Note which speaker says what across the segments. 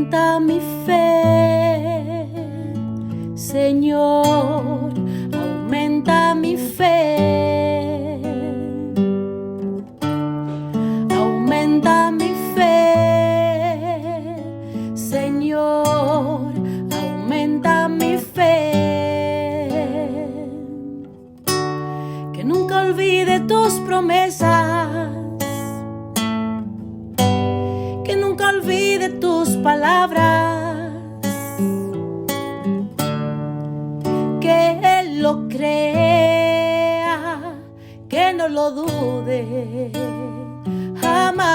Speaker 1: aumenta mi fe, Señor, aumenta mi fe, aumenta mi fe, Señor, aumenta mi fe, que nunca olvide tus promesas, que nunca olvide tus palabras, que Él lo crea, que no lo dude jamás.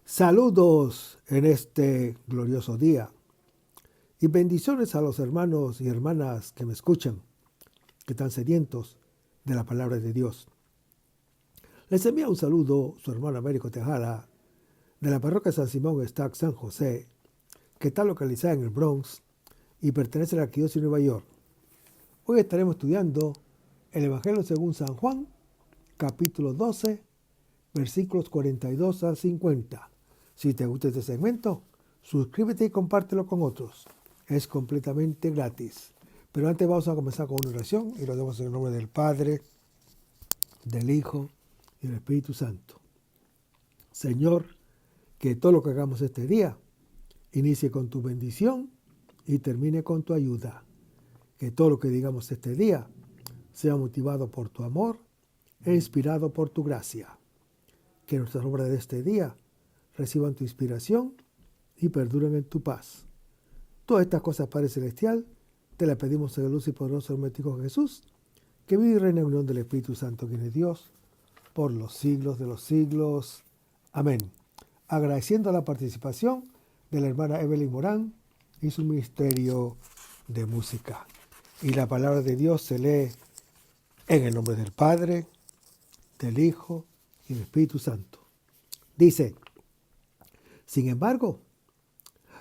Speaker 2: Saludos en este glorioso día y bendiciones a los hermanos y hermanas que me escuchan, que están sedientos de la palabra de Dios. Les envía un saludo su hermano Américo Tejada de la parroquia San Simón Stack San José, que está localizada en el Bronx y pertenece a la Arquidiócesis de Nueva York. Hoy estaremos estudiando el Evangelio según San Juan, capítulo 12, versículos 42 al 50. Si te gusta este segmento, suscríbete y compártelo con otros. Es completamente gratis. Pero antes vamos a comenzar con una oración y lo damos en el nombre del Padre, del Hijo y del Espíritu Santo. Señor, que todo lo que hagamos este día inicie con tu bendición y termine con tu ayuda. Que todo lo que digamos este día sea motivado por tu amor e inspirado por tu gracia. Que nuestras obras de este día reciban tu inspiración y perduren en tu paz. Todas estas cosas, Padre Celestial, te las pedimos en el luz y poderoso nombre de Hijo Jesús, que vive y reina en unión del Espíritu Santo, quien es Dios, por los siglos de los siglos. Amén. Agradeciendo la participación de la hermana Evelyn Morán y su ministerio de música. Y la palabra de Dios se lee en el nombre del Padre, del Hijo y del Espíritu Santo. Dice: sin embargo,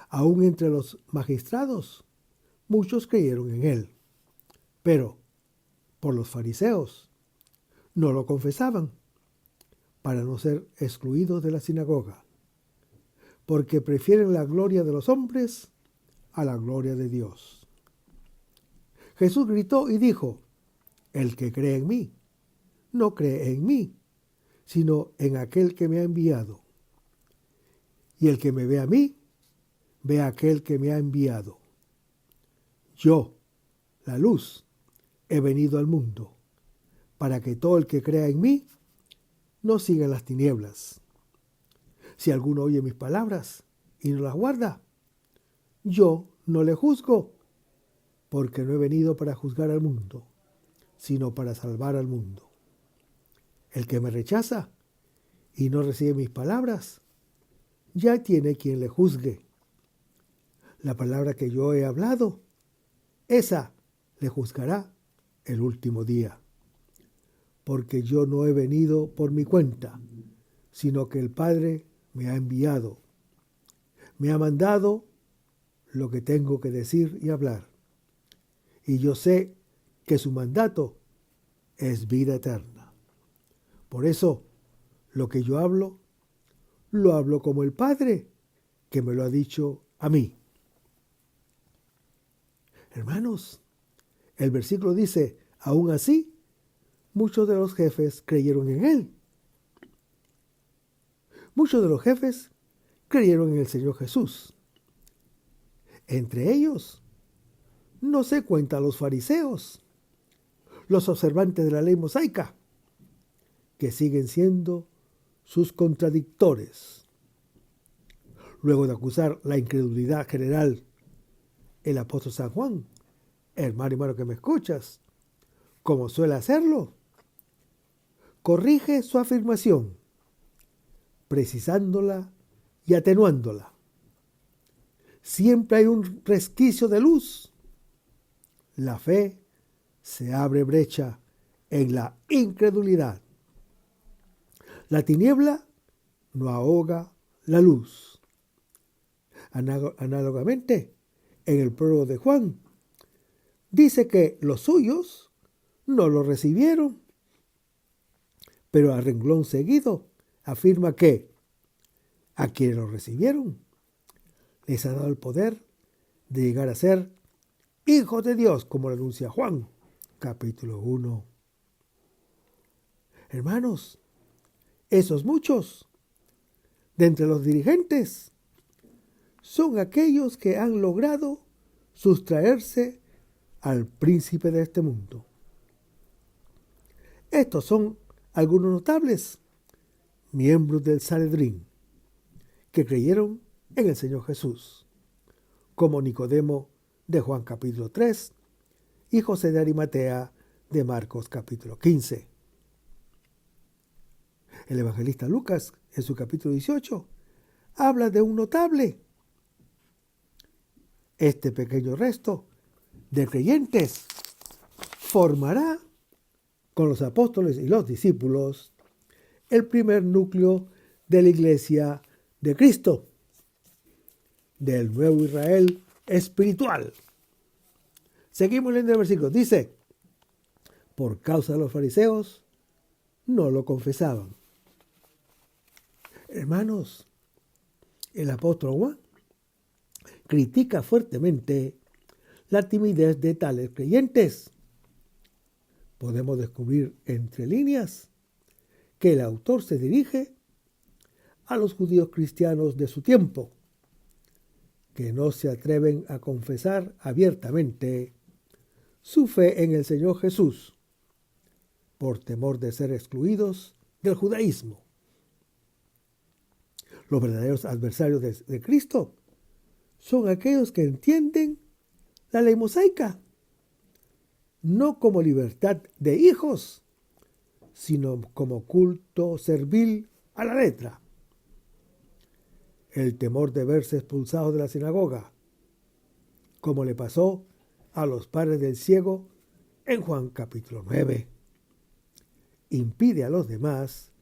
Speaker 2: aún entre los magistrados, muchos creyeron en él, pero por los fariseos no lo confesaban, para no ser excluidos de la sinagoga, porque prefieren la gloria de los hombres a la gloria de Dios. Jesús gritó y dijo: el que cree en mí, no cree en mí, sino en aquel que me ha enviado. Y el que me ve a mí, ve a aquel que me ha enviado. Yo, la luz, he venido al mundo, para que todo el que crea en mí no siga en las tinieblas. Si alguno oye mis palabras y no las guarda, yo no le juzgo, porque no he venido para juzgar al mundo, sino para salvar al mundo. El que me rechaza y no recibe mis palabras, ya tiene quien le juzgue. La palabra que yo he hablado, esa le juzgará el último día. Porque yo no he venido por mi cuenta, sino que el Padre me ha enviado. Me ha mandado lo que tengo que decir y hablar. Y yo sé que su mandato es vida eterna. Por eso, lo que yo hablo, lo hablo como el Padre que me lo ha dicho a mí. Hermanos, el versículo dice: aún así, muchos de los jefes creyeron en él. Muchos de los jefes creyeron en el Señor Jesús. Entre ellos, no se cuentan los fariseos, los observantes de la ley mosaica, que siguen siendo sus contradictores. Luego de acusar la incredulidad general, el apóstol San Juan, hermano que me escuchas, como suele hacerlo, corrige su afirmación, precisándola y atenuándola. Siempre hay un resquicio de luz. La fe se abre brecha en la incredulidad. La tiniebla no ahoga la luz. Análogamente, en el prólogo de Juan, dice que los suyos no lo recibieron, pero a renglón seguido afirma que a quienes lo recibieron les ha dado el poder de llegar a ser hijos de Dios, como lo anuncia Juan, capítulo 1. Hermanos, esos muchos de entre los dirigentes son aquellos que han logrado sustraerse al príncipe de este mundo. Estos son algunos notables miembros del Sanedrín que creyeron en el Señor Jesús, como Nicodemo de Juan capítulo 3 y José de Arimatea de Marcos capítulo 15. El evangelista Lucas, en su capítulo 18, habla de un notable. Este pequeño resto de creyentes formará con los apóstoles y los discípulos el primer núcleo de la iglesia de Cristo, del nuevo Israel espiritual. Seguimos leyendo el versículo. Dice, por causa de los fariseos no lo confesaban. Hermanos, el apóstol Juan critica fuertemente la timidez de tales creyentes. Podemos descubrir entre líneas que el autor se dirige a los judíos cristianos de su tiempo, que no se atreven a confesar abiertamente su fe en el Señor Jesús, por temor de ser excluidos del judaísmo. Los verdaderos adversarios de Cristo son aquellos que entienden la ley mosaica, no como libertad de hijos, sino como culto servil a la letra. El temor de verse expulsados de la sinagoga, como le pasó a los padres del ciego en Juan capítulo 9, impide a los demás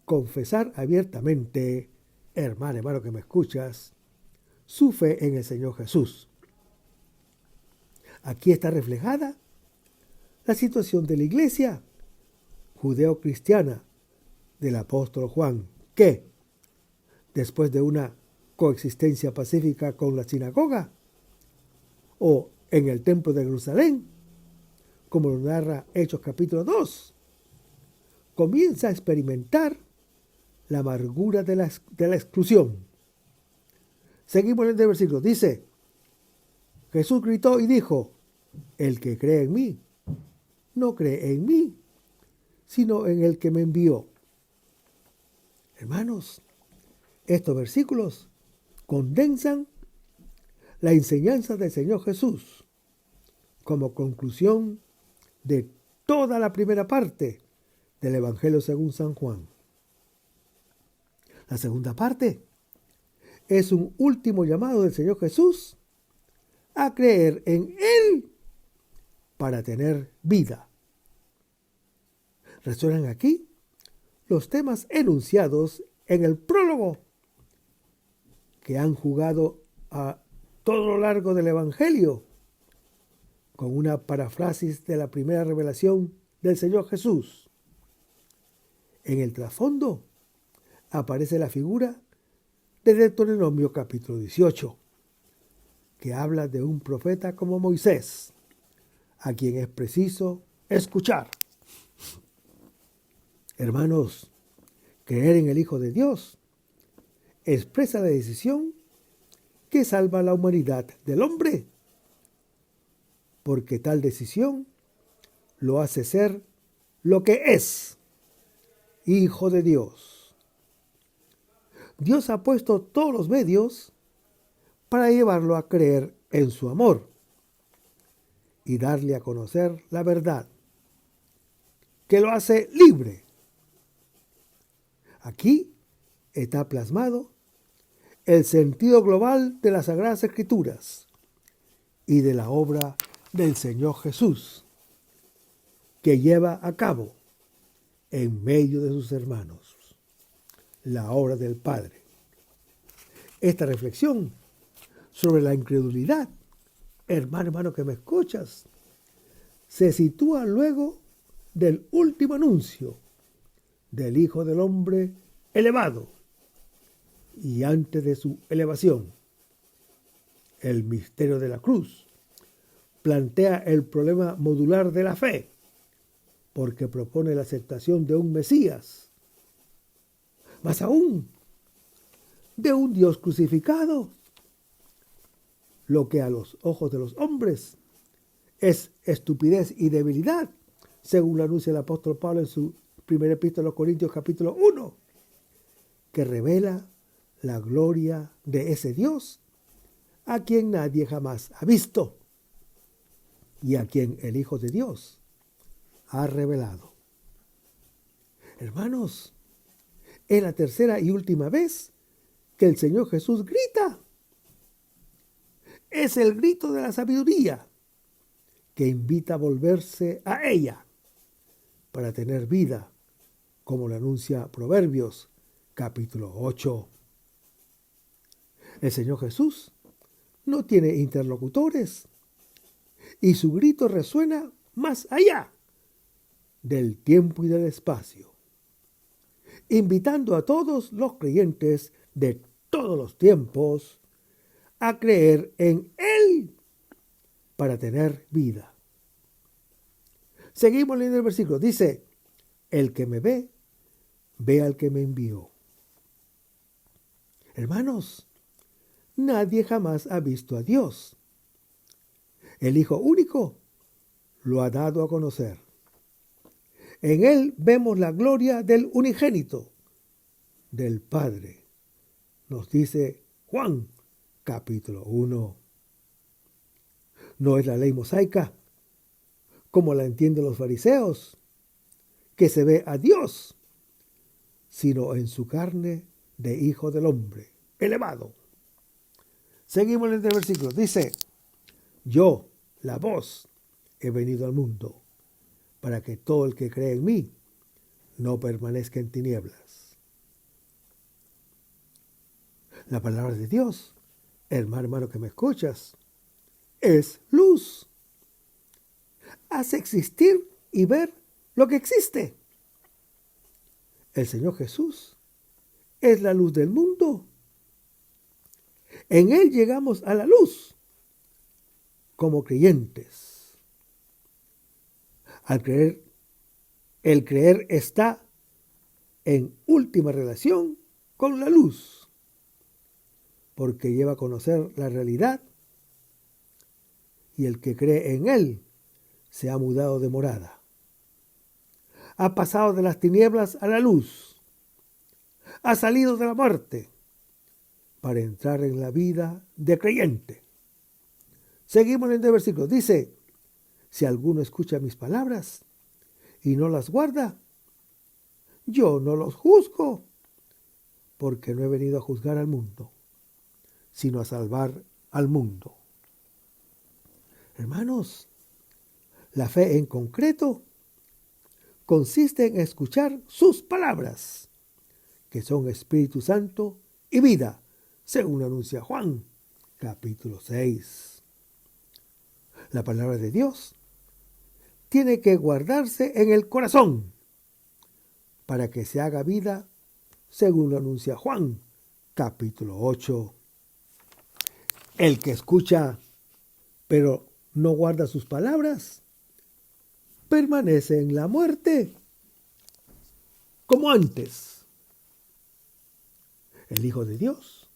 Speaker 2: confesar abiertamente, hermano que me escuchas, su fe en el Señor Jesús. Aquí está reflejada la situación de la iglesia judeo-cristiana del apóstol Juan, que, después de una coexistencia pacífica con la sinagoga o en el templo de Jerusalén, como lo narra Hechos capítulo 2, comienza a experimentar la amargura de la exclusión. Seguimos en el versículo. Dice, Jesús gritó y dijo, el que cree en mí, no cree en mí, sino en el que me envió. Hermanos, estos versículos condensan la enseñanza del Señor Jesús como conclusión de toda la primera parte del Evangelio según San Juan. La segunda parte es un último llamado del Señor Jesús a creer en Él para tener vida. Resuenan aquí los temas enunciados en el prólogo que han jugado a todo lo largo del Evangelio con una paráfrasis de la primera revelación del Señor Jesús. En el trasfondo aparece la figura de Deuteronomio capítulo 18, que habla de un profeta como Moisés, a quien es preciso escuchar. Hermanos, creer en el Hijo de Dios expresa la decisión que salva a la humanidad del hombre, porque tal decisión lo hace ser lo que es, Hijo de Dios. Dios ha puesto todos los medios para llevarlo a creer en su amor y darle a conocer la verdad, que lo hace libre. Aquí está plasmado el sentido global de las Sagradas Escrituras y de la obra del Señor Jesús, que lleva a cabo en medio de sus hermanos la obra del Padre. Esta reflexión sobre la incredulidad, hermano que me escuchas, se sitúa luego del último anuncio del Hijo del Hombre elevado. Y antes de su elevación, el misterio de la cruz plantea el problema modular de la fe, porque propone la aceptación de un Mesías, más aún, de un Dios crucificado, lo que a los ojos de los hombres es estupidez y debilidad, según lo anuncia el apóstol Pablo en su primera epístola a los Corintios capítulo 1, que revela la gloria de ese Dios a quien nadie jamás ha visto y a quien el Hijo de Dios ha revelado. Hermanos, es la tercera y última vez que el Señor Jesús grita. Es el grito de la sabiduría que invita a volverse a ella para tener vida, como lo anuncia Proverbios capítulo 8. El Señor Jesús no tiene interlocutores y su grito resuena más allá del tiempo y del espacio, invitando a todos los creyentes de todos los tiempos a creer en Él para tener vida. Seguimos leyendo el versículo. Dice, el que me ve, ve al que me envió. Hermanos, nadie jamás ha visto a Dios. El Hijo único lo ha dado a conocer. En Él vemos la gloria del unigénito, del Padre. Nos dice Juan, capítulo 1. No es la ley mosaica, como la entienden los fariseos, que se ve a Dios, sino en su carne de Hijo del Hombre, elevado. Seguimos en este versículo. Dice, yo, la voz, he venido al mundo, para que todo el que cree en mí no permanezca en tinieblas. La palabra de Dios, hermano que me escuchas, es luz. Hace existir y ver lo que existe. El Señor Jesús es la luz del mundo. En Él llegamos a la luz como creyentes. Al creer, el creer está en última relación con la luz, porque lleva a conocer la realidad, y el que cree en Él se ha mudado de morada. Ha pasado de las tinieblas a la luz. Ha salido de la muerte para entrar en la vida de creyente. Seguimos en este versículo. Dice, si alguno escucha mis palabras y no las guarda, yo no los juzgo, porque no he venido a juzgar al mundo, sino a salvar al mundo. Hermanos, la fe en concreto consiste en escuchar sus palabras, que son Espíritu Santo y vida, según anuncia Juan, capítulo 6. La palabra de Dios tiene que guardarse en el corazón para que se haga vida, según lo anuncia Juan, capítulo 8. El que escucha, pero no guarda sus palabras, permanece en la muerte, como antes. El Hijo de Dios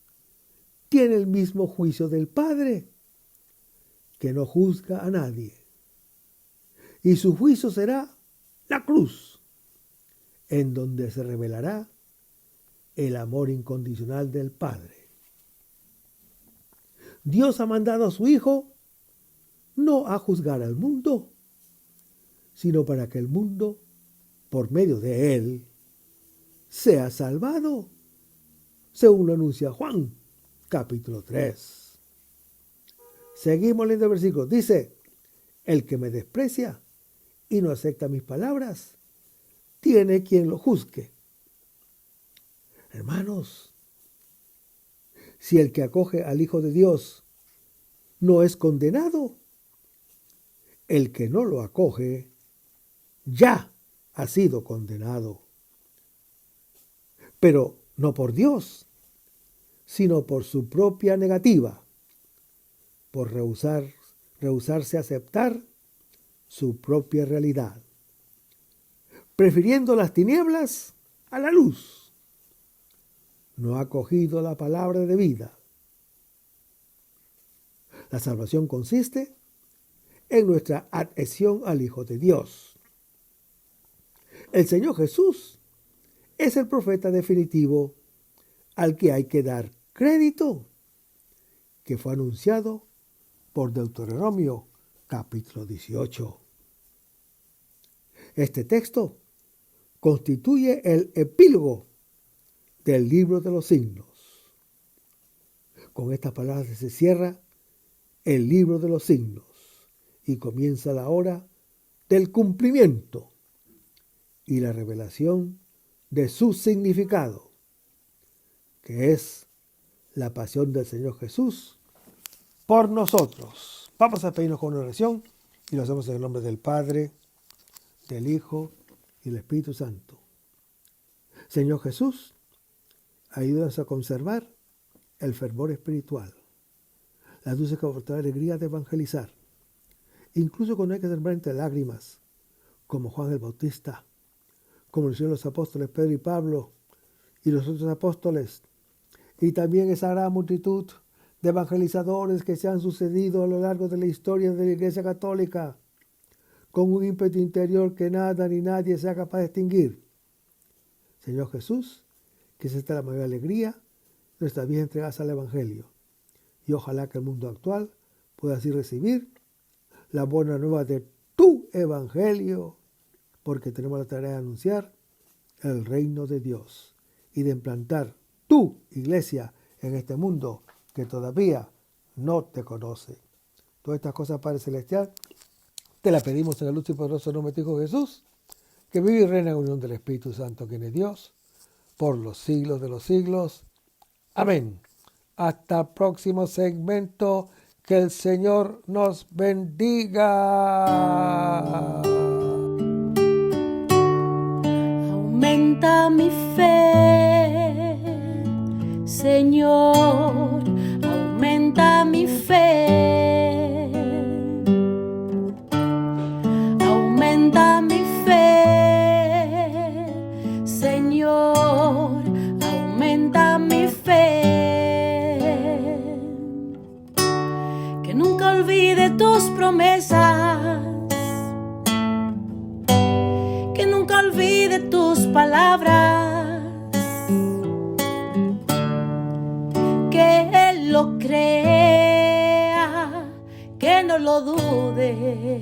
Speaker 2: tiene el mismo juicio del Padre, que no juzga a nadie. Y su juicio será la cruz, en donde se revelará el amor incondicional del Padre. Dios ha mandado a su Hijo no a juzgar al mundo, sino para que el mundo, por medio de Él, sea salvado, según lo anuncia Juan, capítulo 3. Seguimos leyendo el versículo. Dice, el que me desprecia y no acepta mis palabras, tiene quien lo juzgue. Hermanos, si el que acoge al Hijo de Dios no es condenado, el que no lo acoge ya ha sido condenado, pero no por Dios, sino por su propia negativa, por rehusarse a aceptar su propia realidad, prefiriendo las tinieblas a la luz. No ha acogido la palabra de vida. La salvación consiste en nuestra adhesión al Hijo de Dios. El Señor Jesús es el profeta definitivo al que hay que dar crédito, que fue anunciado por Deuteronomio capítulo 18. Este texto constituye el epílogo del libro de los signos. Con estas palabras se cierra el libro de los signos y comienza la hora del cumplimiento y la revelación de su significado, que es la pasión del Señor Jesús por nosotros. Vamos a pedirnos con una oración y lo hacemos en el nombre del Padre, del Hijo y del Espíritu Santo. Señor Jesús, ayúdanos a conservar el fervor espiritual, la dulce y confortable alegría de evangelizar, incluso cuando hay que sembrar entre lágrimas, como Juan el Bautista, como lo hicieron los apóstoles Pedro y Pablo y los otros apóstoles, y también esa gran multitud de evangelizadores que se han sucedido a lo largo de la historia de la Iglesia Católica, con un ímpetu interior que nada ni nadie sea capaz de extinguir. Señor Jesús, que esta es la mayor alegría, nuestras vidas entregadas al Evangelio, y ojalá que el mundo actual pueda así recibir la buena nueva de tu Evangelio, porque tenemos la tarea de anunciar el reino de Dios y de implantar tu iglesia en este mundo que todavía no te conoce. Todas estas cosas, Padre Celestial, te las pedimos en el último y poderoso nombre de tu Hijo Jesús, que vive y reina en unión del Espíritu Santo, quien es Dios, por los siglos de los siglos. Amén. Hasta el próximo segmento. Que el Señor nos bendiga.
Speaker 1: Aumenta mi fe, Señor, aumenta mi fe. Aumenta mi fe, Señor, aumenta mi fe. Que nunca olvide tus promesas, que nunca olvide tus palabras, que Él lo crea, que no lo dude.